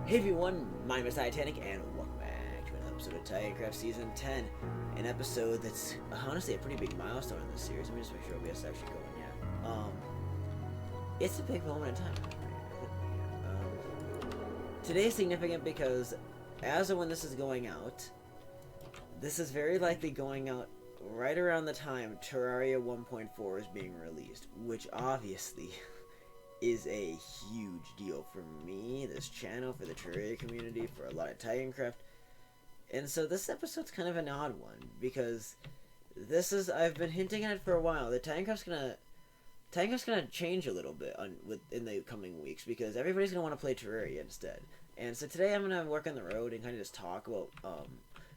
Hey everyone, my name is Titanic, and welcome back to another episode of Titancraft Season 10. An episode that's honestly a pretty big milestone in this series. Let me just make sure OBS is actually going, it's a big moment in time. Today is significant because as of when this is going out, this is very likely going out right around the time Terraria 1.4 is being released, which obviously is a huge deal for me, this channel, for the Terraria community, for a lot of Titancraft. And so this episode's kind of an odd one, because this is, I've been hinting at it for a while, that Titancraft's gonna change a little bit in the coming weeks, because everybody's gonna want to play Terraria instead. And so today I'm gonna work on the road and kind of just talk about,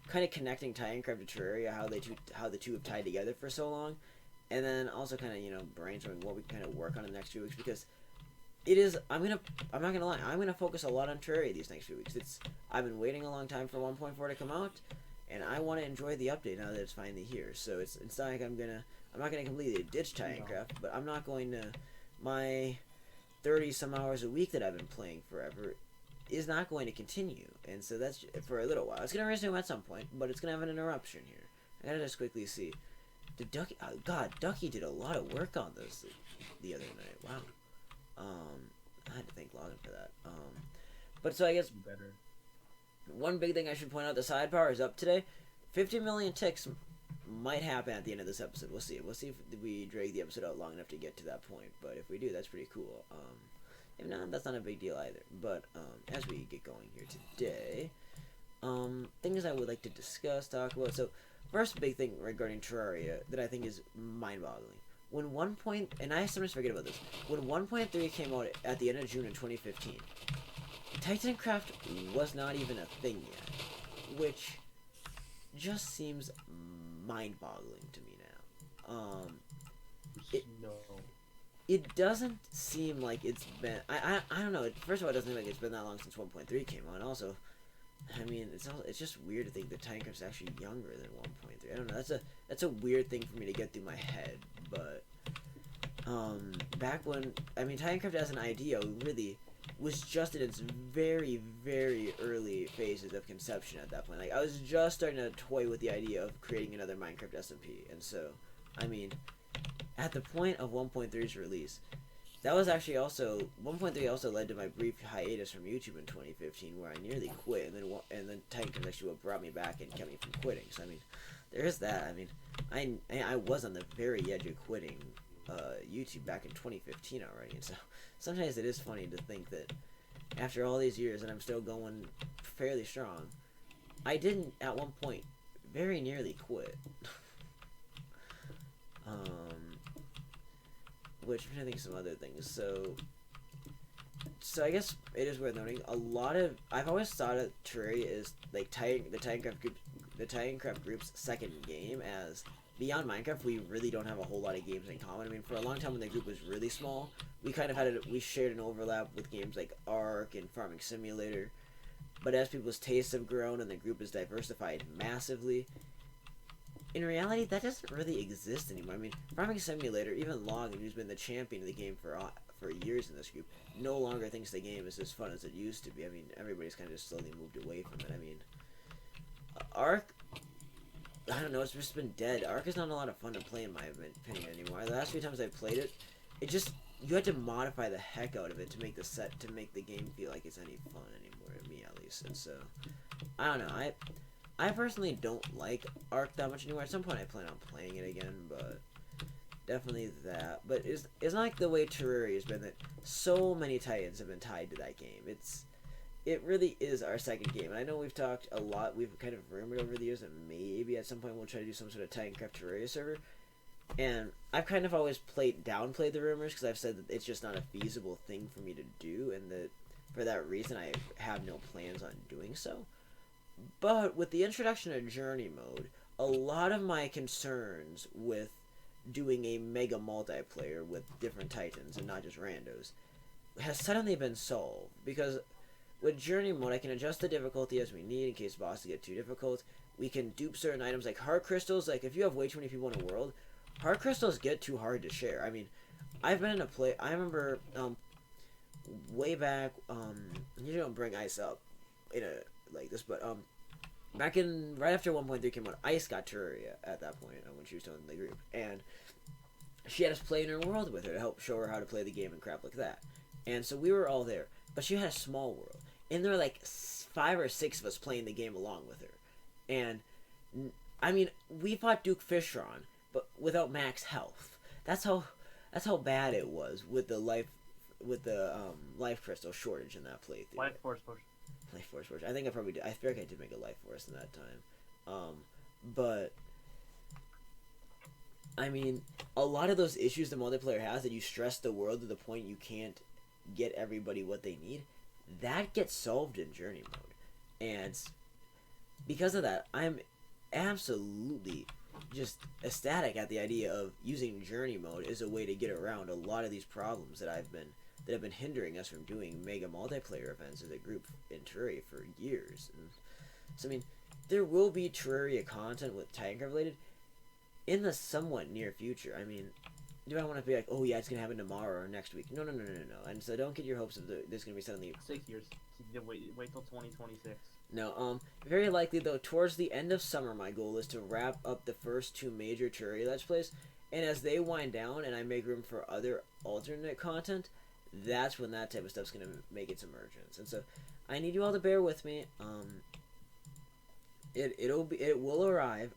kind of connecting Titancraft to Terraria, how the two have tied together for so long, and then also kind of, brainstorming what we kind of work on in the next few weeks, because I'm not gonna lie, I'm gonna focus a lot on Terraria these next few weeks. I've been waiting a long time for 1.4 to come out, and I want to enjoy the update now that it's finally here. So it's not like I'm not gonna completely ditch Titancraft, but I'm not going to. My 30 some hours a week that I've been playing forever is not going to continue, and so that's for a little while. It's gonna resume at some point, but it's gonna have an interruption here. I gotta just quickly see. Did Ducky? God, Ducky did a lot of work on this the other night. Wow. I had to thank Logan for that. But so I guess better. One big thing I should point out: the sidebar is up today. 50 million ticks might happen at the end of this episode. We'll see. We'll see if we drag the episode out long enough to get to that point. But if we do, that's pretty cool. If not, that's not a big deal either. But as we get going here today, things I would like to discuss, talk about. So first big thing regarding Terraria that I think is mind-boggling. When and I sometimes forget about this, when 1.3 came out at the end of June in 2015, Titancraft was not even a thing yet, which just seems mind-boggling to me now. It doesn't seem like it's been, I don't know, first of all, it doesn't seem like it's been that long since 1.3 came out, and also, I mean, it's just weird to think that Titancraft's actually younger than 1.3. I don't know, that's a weird thing for me to get through my head, but back when, I mean, Titancraft as an idea really was just in its very, very early phases of conception at that point. Like, I was just starting to toy with the idea of creating another Minecraft SMP, and so, I mean, at the point of 1.3's release, that was actually also 1.3 also led to my brief hiatus from YouTube in 2015, where I nearly quit, and then Titancraft actually what brought me back and kept me from quitting. So I mean, there's that. I mean, I was on the very edge of quitting YouTube back in 2015 already, and so sometimes it is funny to think that after all these years and I'm still going fairly strong, I didn't at one point very nearly quit. Which I'm trying to think of some other things. So I guess it is worth noting. I've always thought of Terraria as like the Titancraft group's second game, as beyond Minecraft, we really don't have a whole lot of games in common. I mean, for a long time when the group was really small, we kind of we shared an overlap with games like Ark and Farming Simulator. But as people's tastes have grown and the group has diversified massively, in reality, that doesn't really exist anymore. I mean, Farming Simulator, even Logan, who's been the champion of the game for years in this group, no longer thinks the game is as fun as it used to be. I mean, everybody's kind of just slowly moved away from it. I mean, Ark, I don't know, it's just been dead. Ark is not a lot of fun to play in my opinion anymore. The last few times I played it, you had to modify the heck out of it to make the game feel like it's any fun anymore, to me at least. And so, I don't know, I personally don't like Ark that much anymore. At some point I plan on playing it again, but definitely that. But it's not like the way Terraria has been, that so many Titans have been tied to that game. It really is our second game. And I know we've talked a lot, we've kind of rumored over the years that maybe at some point we'll try to do some sort of Titancraft Terraria server. And I've kind of always downplayed the rumors, because I've said that it's just not a feasible thing for me to do, and that for that reason I have no plans on doing so. But with the introduction of Journey Mode, a lot of my concerns with doing a mega multiplayer with different Titans and not just randos has suddenly been solved. Because with Journey Mode, I can adjust the difficulty as we need in case bosses get too difficult. We can dupe certain items like heart crystals. Like, if you have way too many people in a world, heart crystals get too hard to share. I mean, I've been in a I remember way back, you don't bring Ice up in a like this, but back in right after 1.3 came out, Ice got Terraria at that point when she was still in the group, and she had us play in her world with her to help show her how to play the game and crap like that. And so we were all there, but she had a small world, and there were like 5 or 6 of us playing the game along with her, and I mean we fought Duke Fishron, but without max health. That's how bad it was with the life crystal shortage in that playthrough. Life Force Potion. Life Force Potion. I think I probably did. I feel like I did make a Life Force in that time. But I mean, a lot of those issues the multiplayer has, that you stress the world to the point you can't get everybody what they need, that gets solved in journey mode. And because of that, I'm absolutely just ecstatic at the idea of using journey mode as a way to get around a lot of these problems that have been hindering us from doing mega multiplayer events as a group in Terraria for years. And so I mean, there will be Terraria content with Titancraft related in the somewhat near future. I mean, do I want to be like, oh yeah, it's gonna happen tomorrow or next week? No. And so don't get your hopes of there's gonna be suddenly 6 years. Wait till 2026. No, very likely though, towards the end of summer, my goal is to wrap up the first 2 major Terraria Let's Plays, and as they wind down and I make room for other alternate content, that's when that type of stuff's gonna make its emergence. And so, I need you all to bear with me. It will arrive.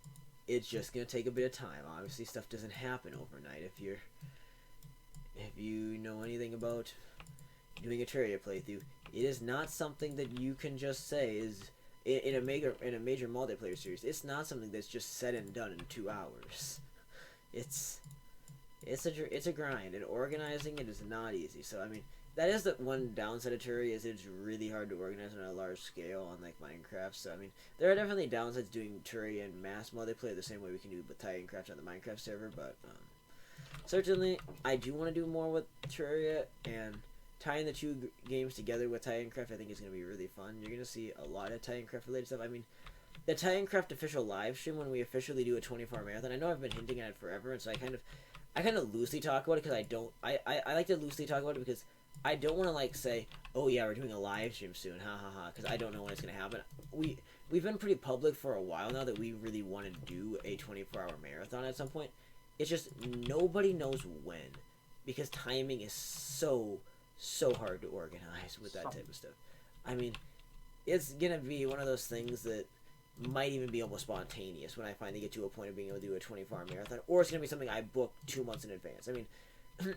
It's just gonna take a bit of time. Obviously, stuff doesn't happen overnight. If you know anything about doing a Terraria playthrough, it is not something that you can just say is in a major multiplayer series. It's not something that's just said and done in 2 hours. It's a grind, and organizing it is not easy. So I mean, that is the one downside of Terraria, is it's really hard to organize on a large scale, unlike Minecraft. So I mean, there are definitely downsides doing Terraria in mass multiplayer the same way we can do with Titancraft on the Minecraft server. But certainly, I do want to do more with Terraria, and tying the 2 games together with Titancraft I think is going to be really fun. You're going to see a lot of Titancraft related stuff. I mean, the Titancraft official live stream, when we officially do a 24-hour marathon, I know I've been hinting at it forever, and so I kind of loosely talk about it because I like to loosely talk about it because I don't want to like say, oh yeah, we're doing a live stream soon, because I don't know when it's going to happen. We've been pretty public for a while now that we really want to do a 24-hour marathon at some point. It's just nobody knows when, because timing is so hard to organize with that type of stuff. I mean, it's gonna be one of those things that might even be almost spontaneous when I finally get to a point of being able to do a 24-hour marathon, or it's gonna be something I book 2 months in advance. I mean,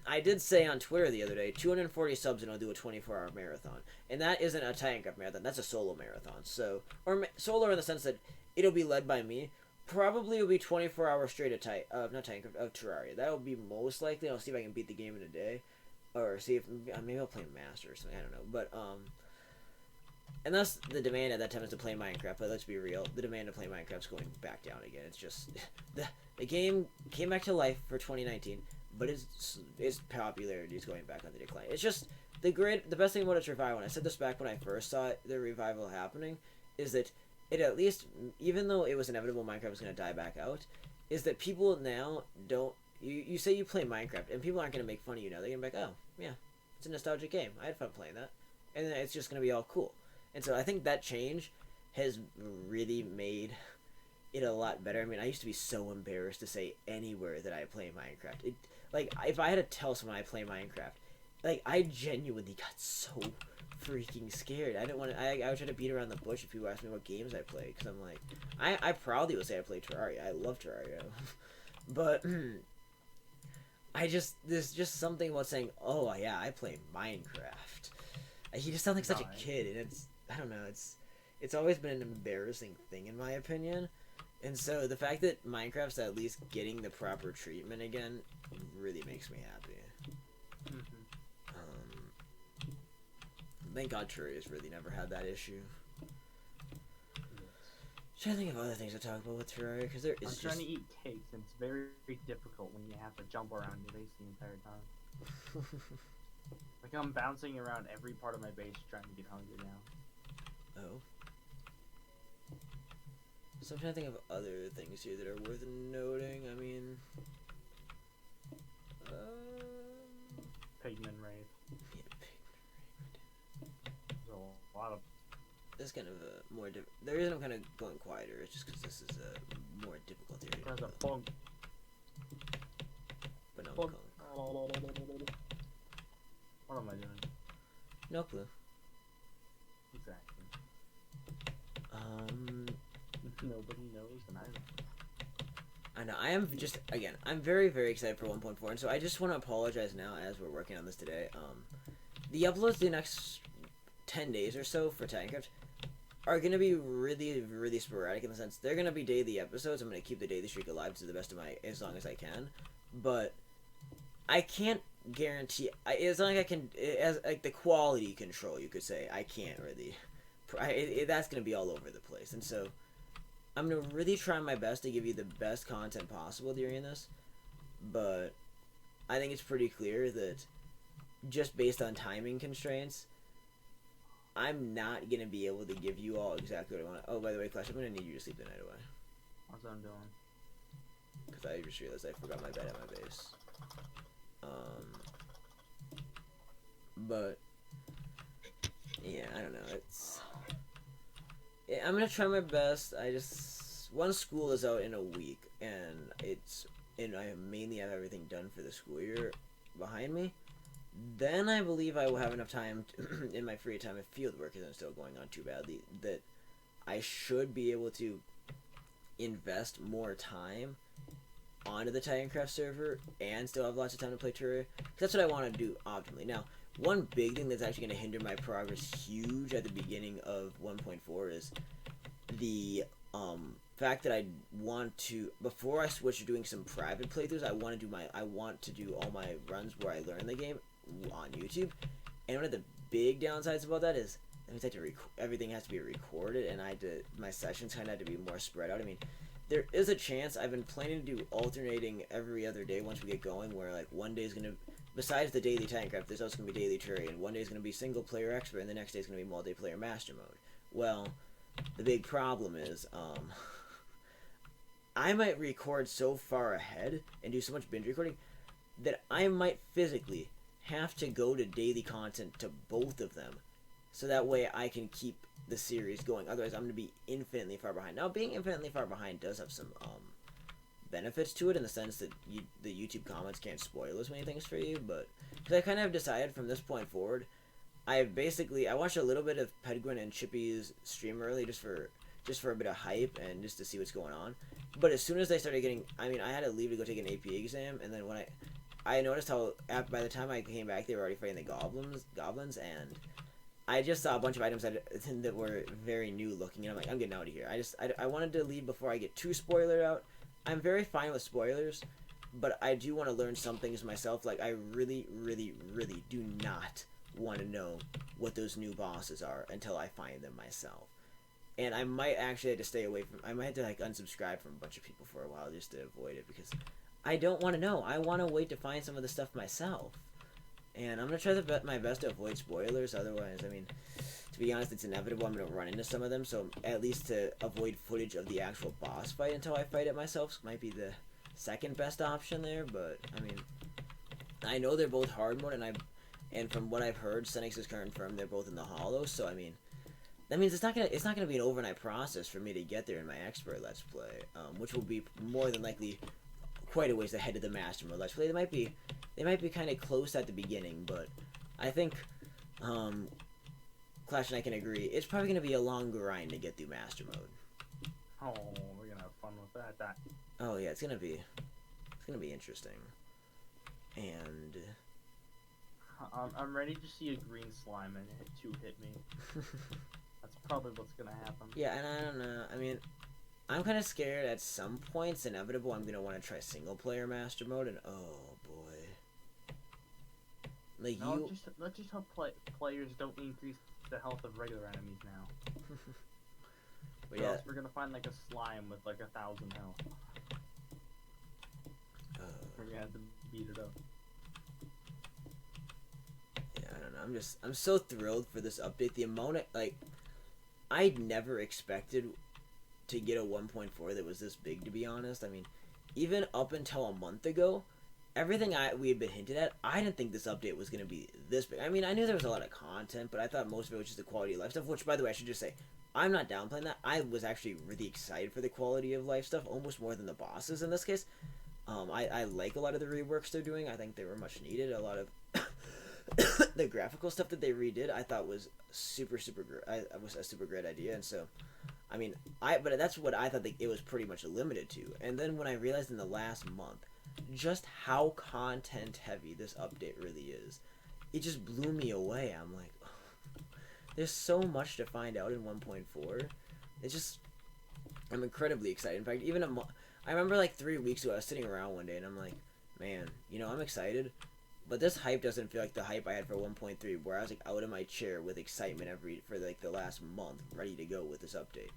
I did say on Twitter the other day, 240 subs and I'll do a 24-hour marathon, and that isn't a Titancraft marathon, that's a solo marathon. So, or solo in the sense that it'll be led by me. Probably it'll be 24 hours straight of Terraria. That will be most likely. I'll see if I can beat the game in a day. Or see if maybe I'll play Master or something. I don't know. But unless the demand at that time is to play Minecraft. But let's be real, the demand to play Minecraft's going back down again. It's just the game came back to life for 2019, but its popularity is going back on the decline. It's just the best thing about its revival. And I said this back when I first saw the revival happening, is that it at least, even though it was inevitable Minecraft was going to die back out, is that people now don't. You say you play Minecraft, and people aren't going to make fun of you now. They're going to be like, oh, yeah, it's a nostalgic game. I had fun playing that. And then it's just going to be all cool. And so I think that change has really made it a lot better. I mean, I used to be so embarrassed to say anywhere that I play Minecraft. If I had to tell someone I play Minecraft, I genuinely got so freaking scared. I would try to beat around the bush if people ask me what games I play, because I'm like, I proudly would say I play Terraria. I love Terraria. But there's just something about saying, oh yeah, I play Minecraft. You just sound like such a kid, and I don't know, it's always been an embarrassing thing in my opinion. And so the fact that Minecraft's at least getting the proper treatment again really makes me happy. Thank God Terraria's really never had that issue. Trying to think of other things to talk about with Terraria, because there is. I'm trying to eat cakes, and it's very, very difficult when you have to jump around your base the entire time. Like I'm bouncing around every part of my base trying to get hungry now. Oh. So I'm trying to think of other things here that are worth noting. I mean, Pigman Rave. Yeah, Pigman Rave. A lot of. This is kind of a more. The reason I'm kind of going quieter is just because this is a more difficult area. There's a bunk. But no, Bunk. calm. What am I doing? No clue. Exactly. Nobody knows, and I know. I am just again. I'm very very excited for 1.4, and so I just want to apologize now as we're working on this today. The uploads the next 10 days or so for Titancraft are gonna be really really sporadic in the sense they're gonna be daily episodes. I'm gonna keep the daily streak alive to the best of my as long as I can, but I can't guarantee. It's not like I can as like the quality control you could say. I can't really. That's gonna be all over the place, and so I'm gonna really try my best to give you the best content possible during this. But I think it's pretty clear that just based on timing constraints, I'm not gonna be able to give you all exactly what I want. Oh, by the way, Clash, I'm gonna need you to sleep the night away. that's what I'm doing. Because I just realized I forgot my bed at my base. But yeah, I don't know. I'm gonna try my best. Once school is out in a week, and I mainly have everything done for the school year behind me. Then I believe I will have enough time in my free time if field work isn't still going on too badly that I should be able to invest more time onto the Titancraft server and still have lots of time to play Terraria. That's what I want to do optimally. Now, one big thing that's actually going to hinder my progress huge at the beginning of 1.4 is the fact that I want to, before I switch to doing some private playthroughs, I want to do all my runs where I learn the game on YouTube. And one of the big downsides about that is that means I have to everything has to be recorded, and my sessions kind of had to be more spread out. I mean, there is a chance. I've been planning to do alternating every other day once we get going, where like one day is gonna, besides the daily Titancraft, there's also gonna be daily Terraria, and one day is gonna be single player expert, and the next day is gonna be multiplayer master mode. Well, the big problem is I might record so far ahead and do so much binge recording that I might physically have to go to daily content to both of them, so that way I can keep the series going. Otherwise, I'm going to be infinitely far behind. Now, being infinitely far behind does have some benefits to it in the sense that the YouTube comments can't spoil as many things for you, but because I kind of have decided from this point forward, I watched a little bit of Pedguin and Chippy's stream early just for a bit of hype and just to see what's going on. But as soon as I started getting, I had to leave to go take an AP exam, and then when I noticed how by the time I came back, they were already fighting the goblins, and I just saw a bunch of items that were very new looking, and I'm like, I'm getting out of here. I wanted to leave before I get too spoilered out. I'm very fine with spoilers, but I do want to learn some things myself. Like, I really, really, really do not want to know what those new bosses are until I find them myself. And I might actually have to stay away from, I might have to like unsubscribe from a bunch of people for a while just to avoid it, because I don't want to know. I want to wait to find some of the stuff myself. And I'm going to try my best to avoid spoilers. Otherwise, to be honest, it's inevitable I'm going to run into some of them. So at least to avoid footage of the actual boss fight until I fight it myself might be the second best option there. But, I know they're both hard mode, and from what I've heard, Senix has confirmed they're both in the hollow. So, that means it's not gonna be an overnight process for me to get there in my expert let's play, which will be more than likely quite a ways ahead of the master mode let's play. They might be kind of close at the beginning, but I think Clash and I can agree it's probably gonna be a long grind to get through master mode. Oh, we're gonna have fun with that. Oh yeah, it's gonna be interesting, and I'm ready to see a green slime and it hit me. That's probably what's gonna happen. Yeah, and I don't know. I'm kind of scared at some points, inevitable, I'm gonna want to try single player master mode, and oh boy. Like, no, let's just hope players don't increase the health of regular enemies now. But or yeah, else we're gonna find like a slime with like 1,000 health. We're gonna have to beat it up. Yeah, I don't know. I'm so thrilled for this update. The amount of, like, I'd never expected to get a 1.4 that was this big, to be honest. Even up until a month ago, everything we had been hinted at, I didn't think this update was going to be this big. I mean, I knew there was a lot of content, but I thought most of it was just the quality of life stuff, which, by the way, I should just say, I'm not downplaying that. I was actually really excited for the quality of life stuff, almost more than the bosses in this case. I like a lot of the reworks they're doing. I think they were much needed. A lot of the graphical stuff that they redid, I thought was super great. Was a super great idea, and so, I mean, but that's what I thought it was pretty much limited to. And then when I realized in the last month just how content heavy this update really is, it just blew me away. I'm like, oh, there's so much to find out in 1.4. It's just, I'm incredibly excited. In fact, even I remember like 3 weeks ago, I was sitting around one day and I'm like, man, you know, I'm excited, but this hype doesn't feel like the hype I had for 1.3, where I was like out of my chair with excitement for like the last month, ready to go with this update.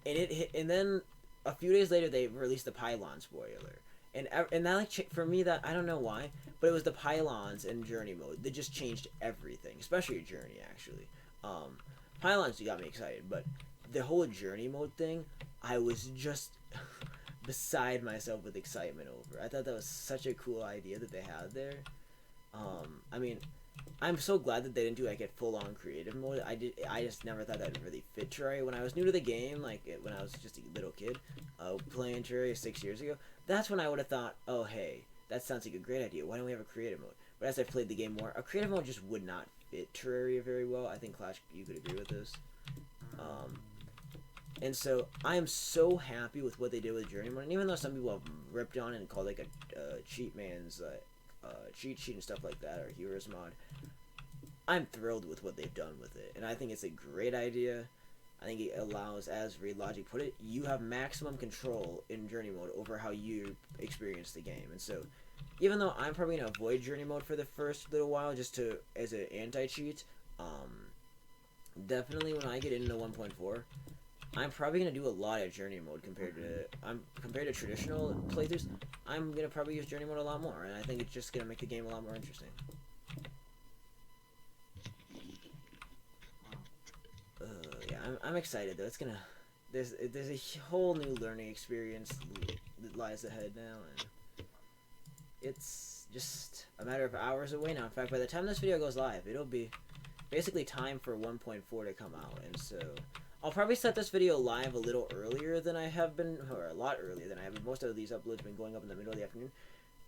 And it hit, and then a few days later they released the pylon spoiler. And that, like, for me, that, I don't know why, but it was the pylons and journey mode that just changed everything, especially journey, actually. Pylons got me excited, but the whole journey mode thing, I was just beside myself with excitement over. I thought that was such a cool idea that they had there. I mean, I'm so glad that they didn't do like a full-on creative mode. I just never thought that would really fit Terraria. When I was new to the game, when I was just a little kid, playing Terraria 6 years ago, that's when I would have thought, oh hey, that sounds like a great idea. Why don't we have a creative mode? But as I played the game more, a creative mode just would not fit Terraria very well. I think Clash, you could agree with this. And so I am so happy with what they did with Journey Mode. And even though some people have ripped on it and called it like a cheat man's cheat sheet and stuff like that, or Heroes mod, I'm thrilled with what they've done with it. And I think it's a great idea. I think it allows, as Read Logic put it, you have maximum control in Journey Mode over how you experience the game. And so, even though I'm probably going to avoid Journey Mode for the first little while, just as an anti-cheat, definitely when I get into 1.4, I'm probably going to do a lot of Journey Mode compared to traditional playthroughs. I'm going to probably use Journey Mode a lot more, and I think it's just going to make the game a lot more interesting. Yeah, I'm excited though. It's gonna, there's a whole new learning experience that lies ahead now, and it's just a matter of hours away now. In fact, by the time this video goes live, it'll be basically time for 1.4 to come out, and so I'll probably set this video live a little earlier than I have been, or a lot earlier than I have been. Most of these uploads have been going up in the middle of the afternoon.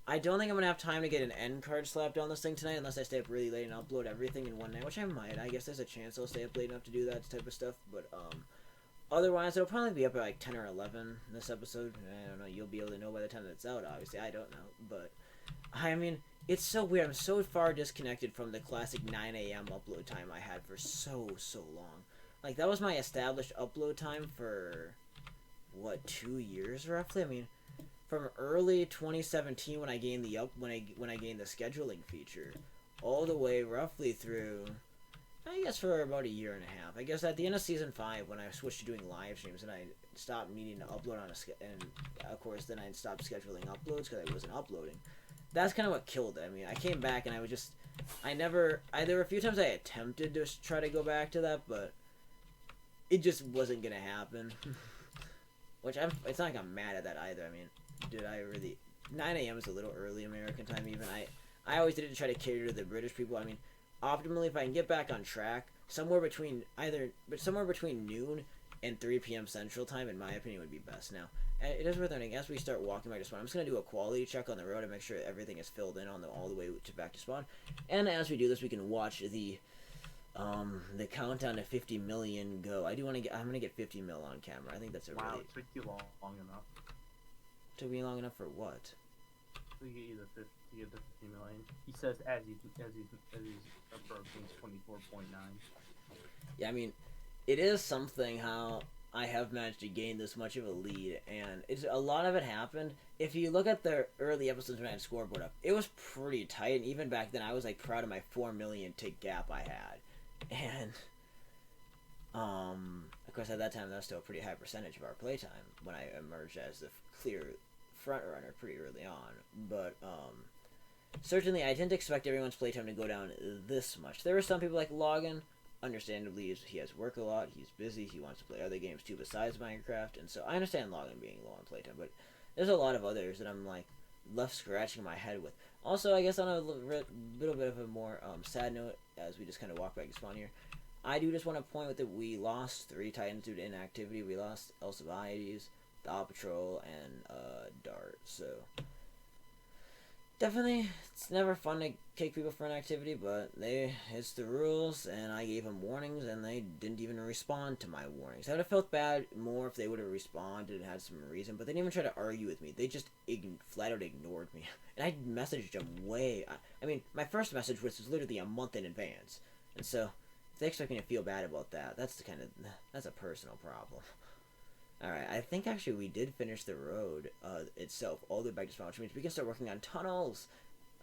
I don't think I'm going to have time to get an end card slapped on this thing tonight unless I stay up really late and upload everything in one night, which I might. I guess there's a chance I'll stay up late enough to do that type of stuff, but otherwise it'll probably be up at like 10 or 11 this episode. I don't know, you'll be able to know by the time that it's out, obviously. I don't know, but I mean, it's so weird. I'm so far disconnected from the classic 9 a.m. upload time I had for so long. Like, that was my established upload time for, what, 2 years roughly? I mean, from early 2017 when I gained when I gained the scheduling feature, all the way roughly through, I guess, for about a year and a half. I guess at the end of Season 5 when I switched to doing live streams and I stopped needing to upload on and of course then I stopped scheduling uploads because I wasn't uploading. That's kind of what killed it. I mean, I came back and I was just, there were a few times I attempted to try to go back to that, but it just wasn't gonna happen. Which it's not like I'm mad at that either. I mean, 9 a.m. is a little early American time even. I always did it to try to cater to the British people. I mean, optimally, if I can get back on track, somewhere between noon and 3 p.m. Central Time, in my opinion, would be best. Now, it is worth noting, as we start walking back to spawn, I'm just going to do a quality check on the road and make sure everything is filled in all the way back to spawn. And as we do this, we can watch the countdown to 50 million go. I'm gonna get 50 mil on camera. I think that's a wow, really... it took you long enough. Took me long enough for what? To get you the 50 million. He says as he's approaching 24.9. Yeah, I mean, it is something how I have managed to gain this much of a lead, and a lot of it happened. If you look at the early episodes when I had scoreboard up, it was pretty tight, and even back then I was like proud of my 4 million tick gap I had. And, of course, at that time, that was still a pretty high percentage of our playtime when I emerged as the clear front runner pretty early on. But, certainly, I didn't expect everyone's playtime to go down this much. There were some people like Logan. Understandably, he has work a lot, he's busy, he wants to play other games too besides Minecraft, and so I understand Logan being low on playtime, but there's a lot of others that I'm like, left scratching my head with. Also, I guess on a little bit of a more sad note, as we just kind of walk back to spawn here, I do just want to point out that we lost 3 Titans due to inactivity. We lost Alcibiades, Daw Patrol, and Dart. So definitely, it's never fun to kick people for inactivity, but it's the rules, and I gave them warnings, and they didn't even respond to my warnings. I would have felt bad more if they would have responded and had some reason, but they didn't even try to argue with me. They just flat out ignored me. And I messaged them I mean, my first message was literally a month in advance. And so, if they expect me to feel bad about that, that's a personal problem. Alright, I think actually we did finish the road itself all the way back to spawn, which means we can start working on tunnels.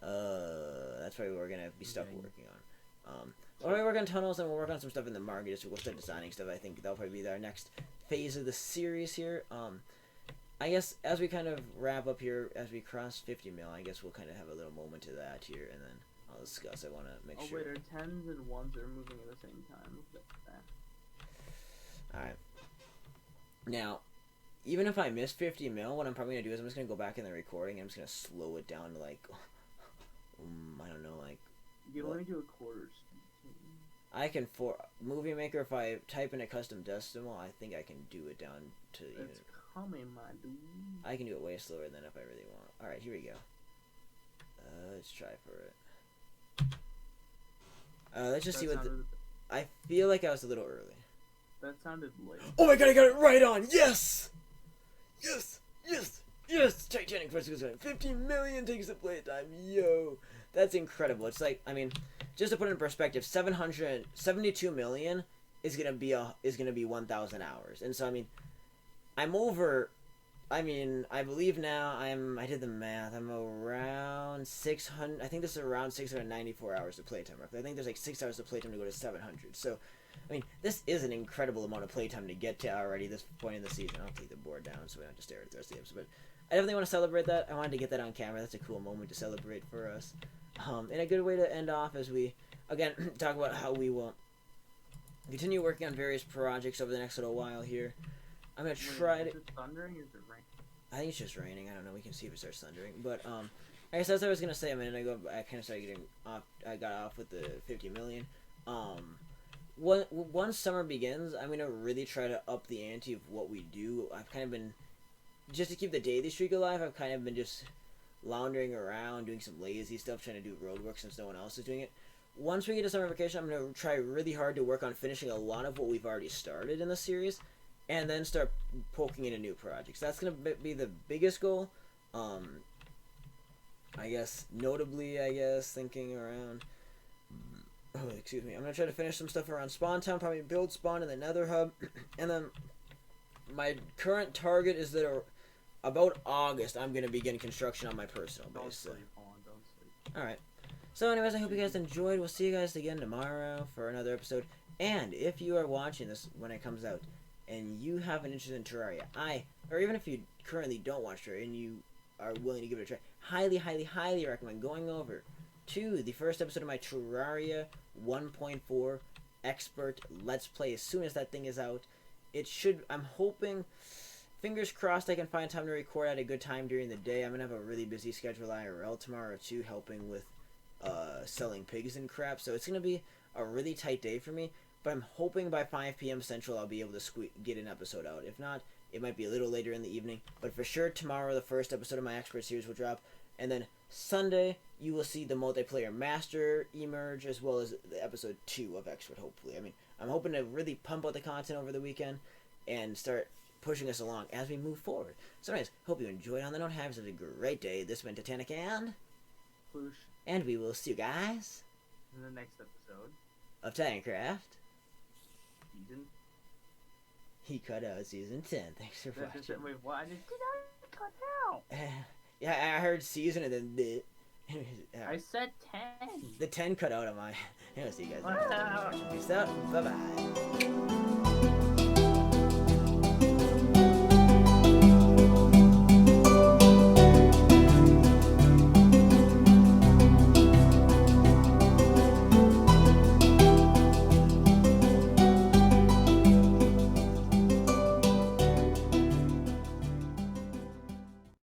That's probably what we're gonna be stuck working on. While we work on tunnels, and we'll work on some stuff in the market, so we'll start designing stuff. I think that'll probably be our next phase of the series here. I guess as we kind of wrap up here, as we cross 50 mil, I guess we'll kind of have a little moment to that here, and then I'll discuss. I want to make sure. Oh wait, our 10s and 1s are moving at the same time. Look at that. Alright. Now, even if I miss 50 mil, what I'm probably going to do is I'm just going to go back in the recording, and I'm just going to slow it down to like, I don't know, like... You can only do a quarter speed. I can, for Movie Maker, if I type in a custom decimal, I think I can do it down to even... It's coming, my dude. I can do it way slower than if I really want. Alright, here we go. Let's try for it. Let's just see what I feel like I was a little early. That sounded late. Oh my god, I got it right on! Yes! Yes! Yes! Yes! Titanic first goes 50 million takes of playtime. Yo! That's incredible. It's like, I mean, just to put it in perspective, 772 million is gonna be 1,000 hours. And so I mean, I believe now I did the math. I'm around 600. I think this is around 694 hours of playtime. Roughly. I think there's like 6 hours of playtime to go to 700. So, I mean, this is an incredible amount of playtime to get to already this point in the season. I'll take the board down so we don't have to stare at the rest of the episode. But I definitely want to celebrate that. I wanted to get that on camera. That's a cool moment to celebrate for us. And a good way to end off as we, again, talk about how we will continue working on various projects over the next little while here. I'm going to try to... Is it thundering or is it raining? I think it's just raining. I don't know. We can see if it starts thundering. But, I guess that's what I was going to say a minute ago. I kind of started getting off. I got off with the 50 million. Once summer begins, I'm going to really try to up the ante of what we do. I've kind of been... Just to keep the daily streak alive, I've kind of been just lounging around, doing some lazy stuff, trying to do road work since no one else is doing it. Once we get to summer vacation, I'm going to try really hard to work on finishing a lot of what we've already started in the series, and then start poking into new projects. That's going to be the biggest goal. I guess, notably, thinking around... Oh, excuse me. I'm going to try to finish some stuff around Spawn Town, probably build Spawn in the Nether Hub, and then my current target is that about August, I'm going to begin construction on my personal base. Don't sleep, don't sleep. Alright. So anyways, I hope you guys enjoyed. We'll see you guys again tomorrow for another episode. And if you are watching this when it comes out, and you have an interest in Terraria, or even if you currently don't watch Terraria and you are willing to give it a try, highly, highly, highly recommend going over to the first episode of my Terraria 1.4 Expert Let's Play as soon as that thing is out. It should, I'm hoping, fingers crossed I can find time to record at a good time during the day. I'm going to have a really busy schedule IRL tomorrow too, helping with selling pigs and crap. So it's going to be a really tight day for me. But I'm hoping by 5 p.m. Central I'll be able to get an episode out. If not, it might be a little later in the evening. But for sure, tomorrow the first episode of my Expert series will drop. And then Sunday, you will see the multiplayer master emerge, as well as the episode 2 of Expert, hopefully. I mean, I'm hoping to really pump out the content over the weekend and start pushing us along as we move forward. So anyways, hope you enjoyed. On the note, have a great day. This has been Titanic and... Push. And we will see you guys... in the next episode. Of Titancraft. Season... He cut out Season 10. Thanks for watching. Wait, what? Did I cut out? Yeah, I heard Season and then the... I said 10. The 10 cut out of my... I'll see you guys next time. Peace out. Bye-bye.